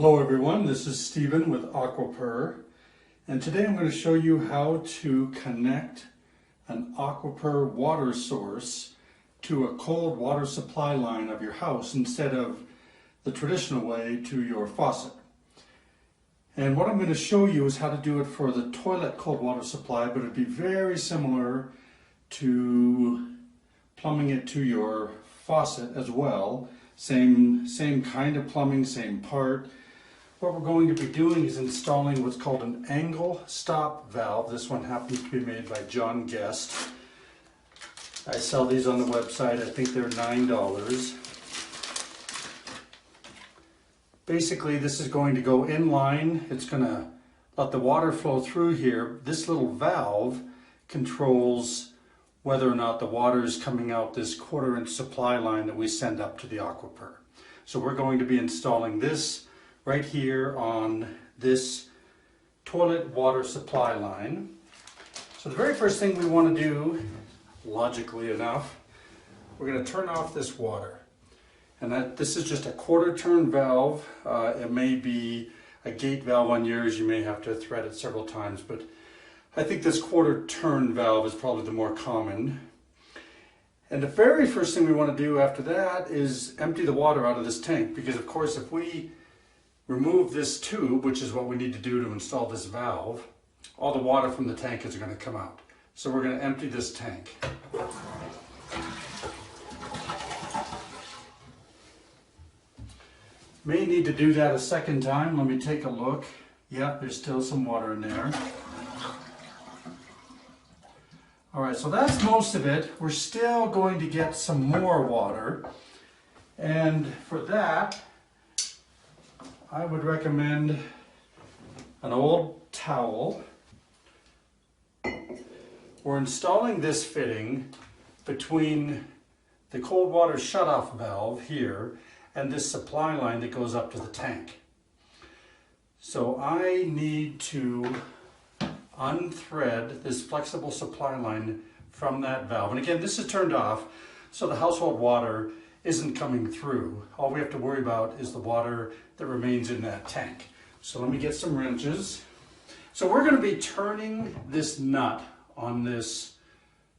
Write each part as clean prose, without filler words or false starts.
Hello everyone, this is Stephen with AquaPurr, and today I'm going to show you how to connect an AquaPurr water source to a cold water supply line of your house instead of the traditional way to your faucet. And what I'm going to show you is how to do it for the toilet cold water supply, but it'd be very similar to plumbing it to your faucet as well. Same kind of plumbing, same part. What we're going to be doing is installing what's called an angle stop valve. This one happens to be made by John Guest. I sell these on the website. I think they're $9. Basically, this is going to go in line. It's going to let the water flow through here. This little valve controls whether or not the water is coming out this 1/4 inch supply line that we send up to the AquaPurr. So we're going to be installing this right here on this toilet water supply line. So the very first thing we want to do, logically enough, we're going to turn off this water. And this is just a 1/4 turn valve. It may be a gate valve on yours. You may have to thread it several times, but I think this 1/4 turn valve is probably the more common. And the very first thing we want to do after that is empty the water out of this tank, because of course if we remove this tube, which is what we need to do to install this valve, all the water from the tank is going to come out. So we're going to empty this tank. May need to do that a second time. Let me take a look. Yep, there's still some water in there. All right, so that's most of it. We're still going to get some more water. And for that, I would recommend an old towel. We're installing this fitting between the cold water shutoff valve here and this supply line that goes up to the tank. So I need to unthread this flexible supply line from that valve. And again, this is turned off, so the household water isn't coming through. All we have to worry about is the water that remains in that tank. So let me get some wrenches. So we're going to be turning this nut on this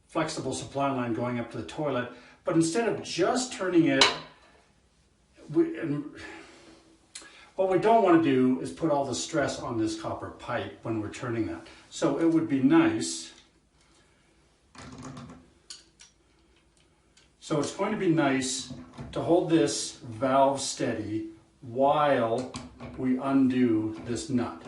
flexible supply line going up to the toilet, but instead of just turning it, what we don't want to do is put all the stress on this copper pipe when we're turning that. So it would be nice, so it's going to be nice to hold this valve steady while we undo this nut.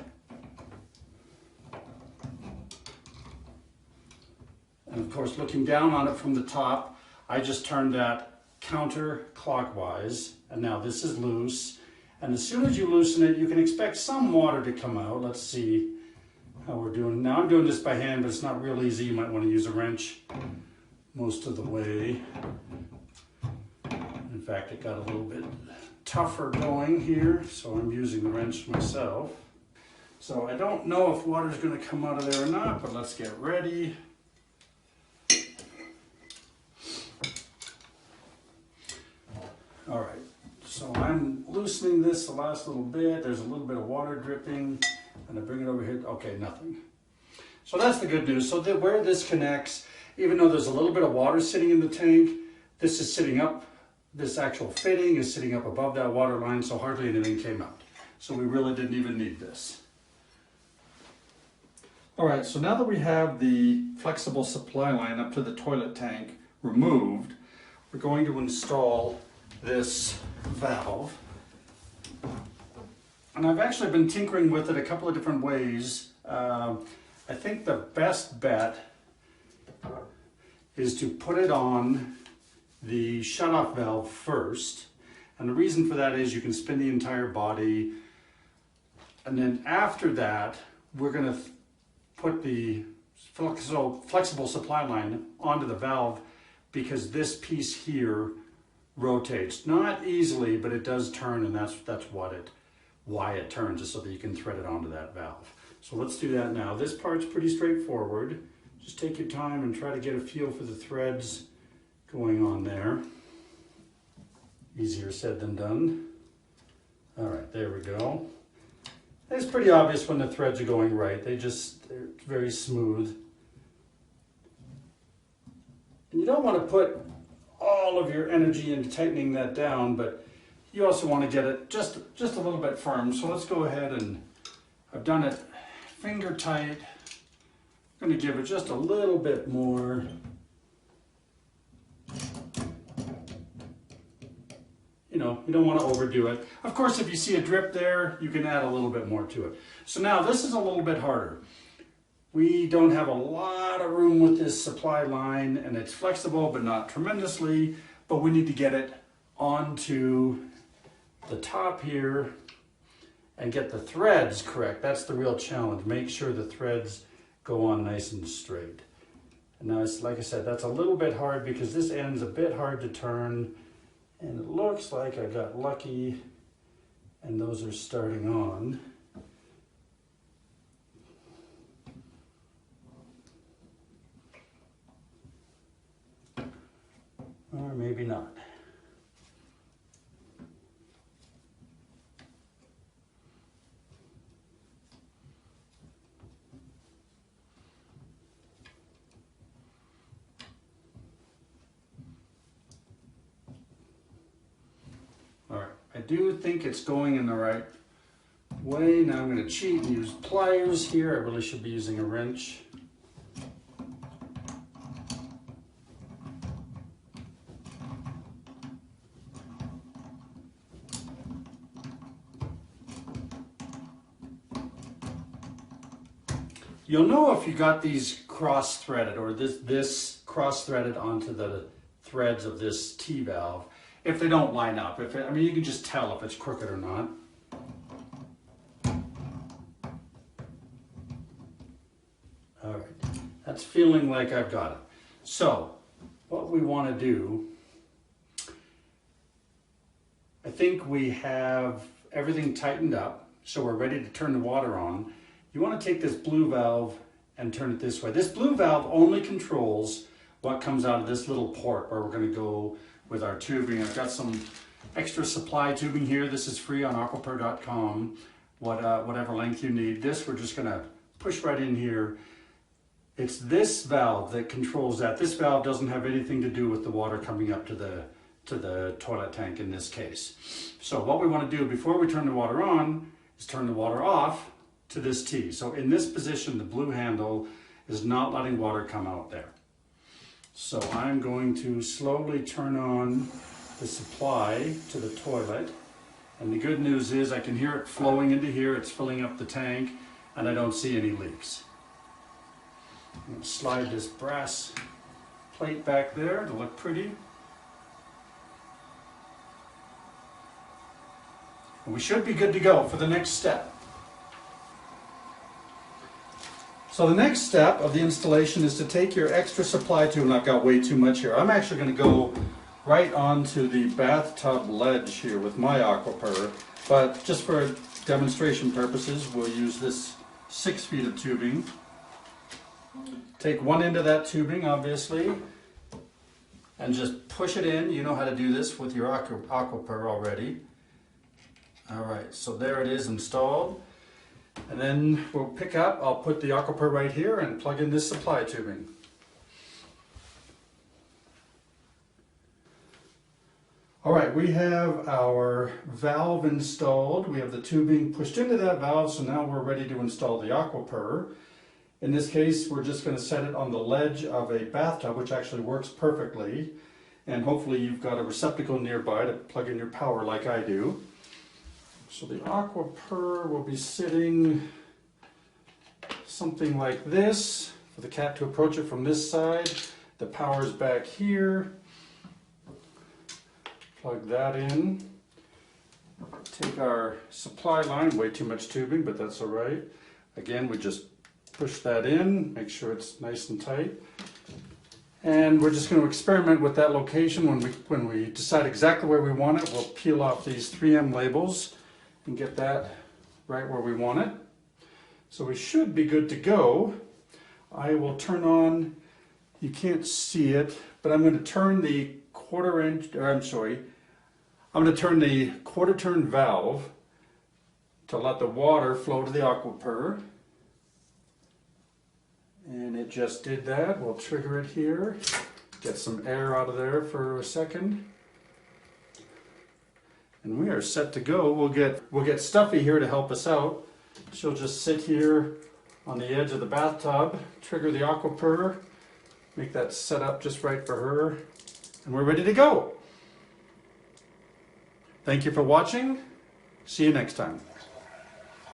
And of course, looking down on it from the top, I just turned that counterclockwise, and now this is loose. And as soon as you loosen it, you can expect some water to come out. Let's see how we're doing. Now I'm doing this by hand, but it's not real easy. You might want to use a wrench most of the way. In fact, it got a little bit tougher going here, so I'm using the wrench myself. So I don't know if water is going to come out of there or not, but let's get ready. All right. So I'm loosening this the last little bit. There's a little bit of water dripping, and I bring it over here. Okay, nothing. So that's the good news. So where this connects, even though there's a little bit of water sitting in the tank, this is sitting up, this actual fitting is sitting up above that water line, so hardly anything came out. So we really didn't even need this. All right, so now that we have the flexible supply line up to the toilet tank removed, we're going to install this valve. And I've actually been tinkering with it a couple of different ways. I think the best bet is to put it on the shutoff valve first. And the reason for that is you can spin the entire body. And then after that, we're going to put the flexible supply line onto the valve, because this piece here rotates, not easily, but it does turn, and that's why it turns, is so that you can thread it onto that valve. So let's do that now. This part's pretty straightforward. Just take your time and try to get a feel for the threads going on there. Easier said than done. All right, there we go. It's pretty obvious when the threads are going right. They're very smooth. And you don't want to put all of your energy into tightening that down, but you also want to get it just a little bit firm. So let's go ahead, and I've done it finger tight. I'm going to give it just a little bit more. You know, you don't want to overdo it. Of course, if you see a drip there, you can add a little bit more to it. So now this is a little bit harder. We don't have a lot of room with this supply line, and it's flexible, but not tremendously, but we need to get it onto the top here and get the threads correct. That's the real challenge. Make sure the threads go on nice and straight. And now, it's, like I said, that's a little bit hard because this end's a bit hard to turn, and it looks like I got lucky and those are starting on. Or maybe not. All right, I do think it's going in the right way. Now I'm going to cheat and use pliers here. I really should be using a wrench. You'll know if you got these cross-threaded, or this cross-threaded onto the threads of this T-valve, if they don't line up. I mean, you can just tell if it's crooked or not. All right, that's feeling like I've got it. So, what we want to do, I think we have everything tightened up, so we're ready to turn the water on. You want to take this blue valve and turn it this way. This blue valve only controls what comes out of this little port where we're going to go with our tubing. I've got some extra supply tubing here. This is free on AquaPurr.com, whatever length you need. This we're just going to push right in here. It's this valve that controls that. This valve doesn't have anything to do with the water coming up to the toilet tank in this case. So what we want to do before we turn the water on is turn the water off to this T. So in this position, the blue handle is not letting water come out there. So I'm going to slowly turn on the supply to the toilet. And the good news is I can hear it flowing into here. It's filling up the tank, and I don't see any leaks. I'm going to slide this brass plate back there to look pretty. And we should be good to go for the next step. So the next step of the installation is to take your extra supply tube, and I've got way too much here. I'm actually going to go right onto the bathtub ledge here with my AquaPurr, but just for demonstration purposes, we'll use this 6 feet of tubing. Take one end of that tubing, obviously, and just push it in. You know how to do this with your AquaPurr already. All right, so there it is installed. And then we'll pick up, I'll put the AquaPurr right here and plug in this supply tubing. All right, we have our valve installed. We have the tubing pushed into that valve, so now we're ready to install the AquaPurr. In this case, we're just going to set it on the ledge of a bathtub, which actually works perfectly. And hopefully you've got a receptacle nearby to plug in your power like I do. So the AquaPurr will be sitting something like this for the cat to approach it from this side. The power's back here. Plug that in. Take our supply line, way too much tubing, but that's all right. Again, we just push that in, make sure it's nice and tight. And we're just going to experiment with that location. When we decide exactly where we want it, we'll peel off these 3M labels and get that right where we want it. So we should be good to go. I will turn on, you can't see it, but I'm going to turn the quarter turn valve to let the water flow to the AquaPurr. And it just did that. We'll trigger it here. Get some air out of there for a second. And we are set to go. We'll get Stuffy here to help us out. She'll just sit here on the edge of the bathtub, trigger the AquaPurr, make that set up just right for her, and we're ready to go. Thank you for watching. See you next time.